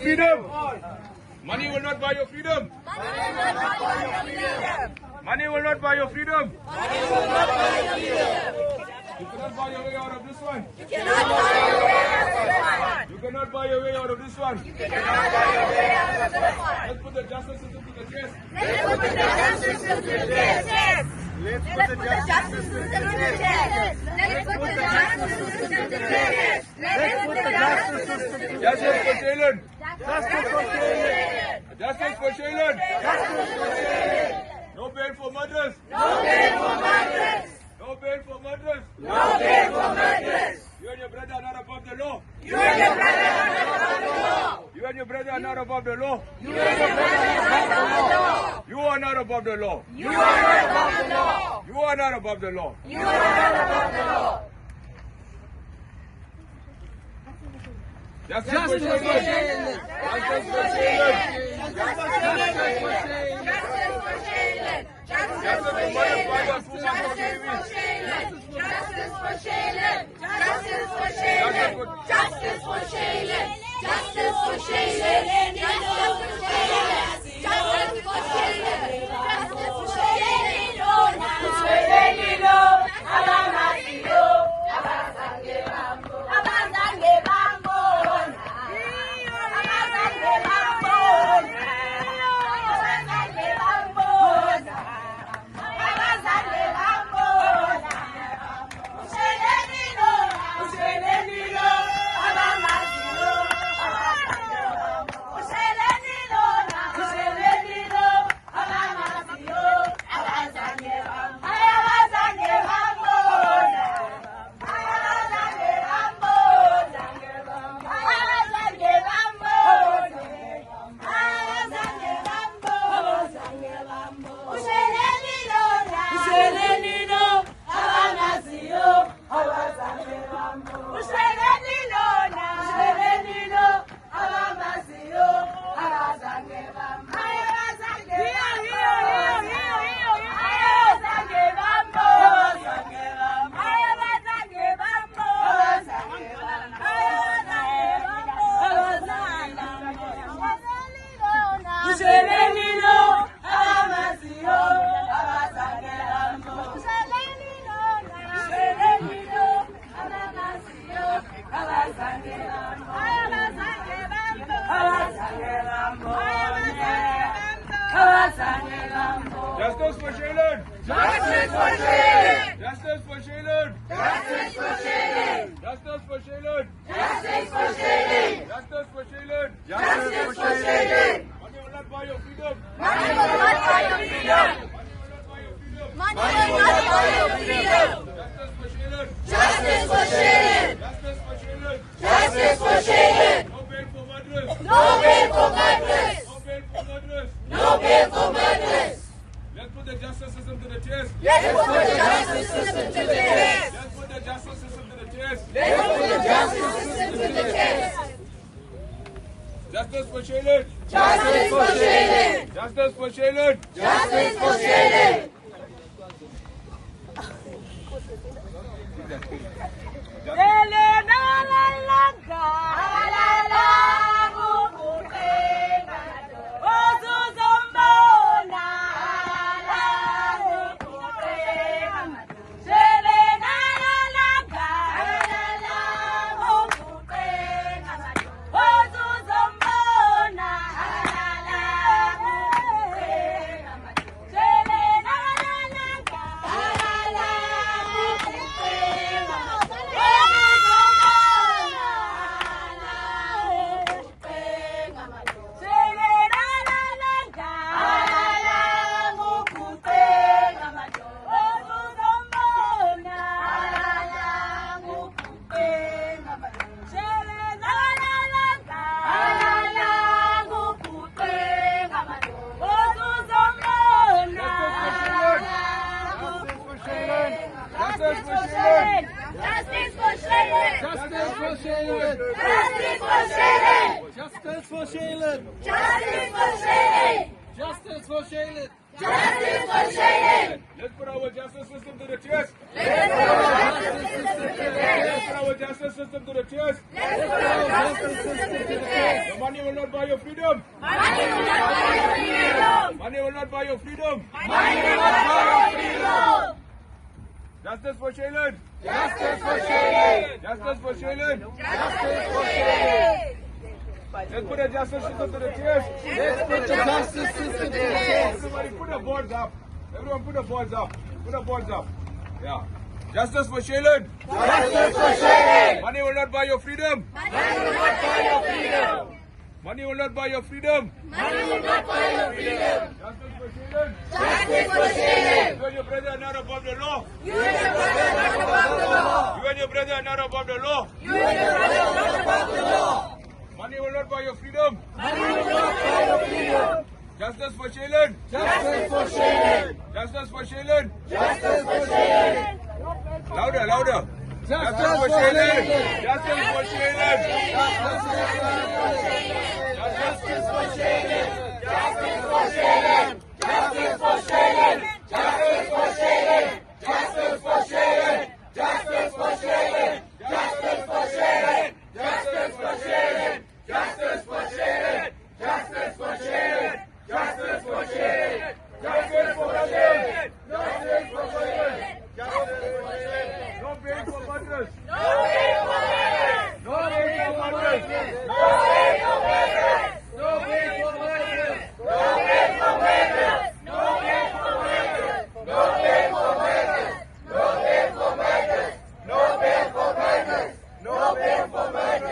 freedom. Money will not buy your freedom. Money will not buy your freedom. You cannot buy your way out of this one. You cannot buy your way out of this one. Let's put the justice system to the test. Let's put the justice system to the test. Let's put the justice system to the test. Let's put the justice system to the test. Let's put the justice system to the test. Justice for Shailen. Justice for Shailen. Justice for Shailen. Justice for Shailen. No bail for murderers. No bail for murderers. No bail for murderers. No bail for murderers. You and your brother are not above the law. You and your brother are not above the law. You and your brother are not above the law. You and your brother are not above the law. You are not above the law. You are not above the law. You are not above the law. You are not above the law. Justice for Shailen. Justice for Shailen. Justice for Shailen. Justice for Shailen. Justice for Shailen. Justice for Shailen. Justice for Shailen. Justice for Shailen. Justice for Shailen. Justice for Shailen. Justice for Shailen. Shailenino, abamazio, abazange bambo, abazange bambo, abazange bambo, abazange bambo, abazange bambo. Shailenino, Shailenino, abamazio, abazange bambo. Shailenino, Shailenino, abamazio, abazange bambo. Abazange bambo, abazange bambo, abazange bambo, abazange bambo, abazange bambo. Shailenino, Shailenino, abamazio, abazange bambo. Shailenino, Shailenino, abamazio, abazange bambo. Abazange bambo, abazange bambo, abazange bambo, abazange bambo, Shailenino, abamazio, abazange bambo. Shailenino, Shailenino, abamazio, abazange bambo. Abazange bambo, abazange bambo, abazange bambo. Justice for Shailen. Justice for Shailen. Justice for Shailen. Justice for Shailen. Justice for Shailen. Justice for Shailen. Justice for Shailen. Justice for Shailen. Money will not buy your freedom. Money will not buy your freedom. Money will not buy your freedom. Money will not buy your freedom. Justice for Shailen. Justice for Shailen. Justice for Shailen. Justice for Shailen. No bail for murderers. No bail for murderers. No bail for murderers. No bail for murderers. Let's put the justice system to the test. Let's put the justice system to the test. Let's put the justice system to the test. Let's put the justice system to the test. Justice for Shailen. Justice for Shailen. Justice for Shailen. Justice for Shailen. Justice for Shailen! Justice for Shailen! Justice for Shailen! Justice for Shailin. Let's put our justice system to the test. Let's put our justice system to the test. Let's put our justice system to the test. Let's put our justice system to the test. The money will not buy your freedom. Money will not buy your freedom. Money will not buy your freedom. Money will not buy your freedom. Justice for Shailin. Justice for Shailin. Justice for Shailin. Justice for Shailin. Let's put a justice system to the test. Let's put the justice system to the test. Everybody put the boards up. Everyone put the boards up. Put the boards up. Yeah. Justice for Shailin. Justice for Shailin. Money will not buy your freedom. Money will not buy your freedom. Money will not buy your freedom. Money will not buy your freedom. Justice for Shailin. Justice for Shailin. You and your brother are not above the law. You and your brother are not above the law. You and your brother are not above the law. You and your brother are not above the law. Money will not buy your freedom. Money will not buy your freedom. Justice for Shailin. Justice for Shailin. Justice for Shailin. Justice for Shailin. Louder, louder. Justice for Shailin. Justice for Shailin. Justice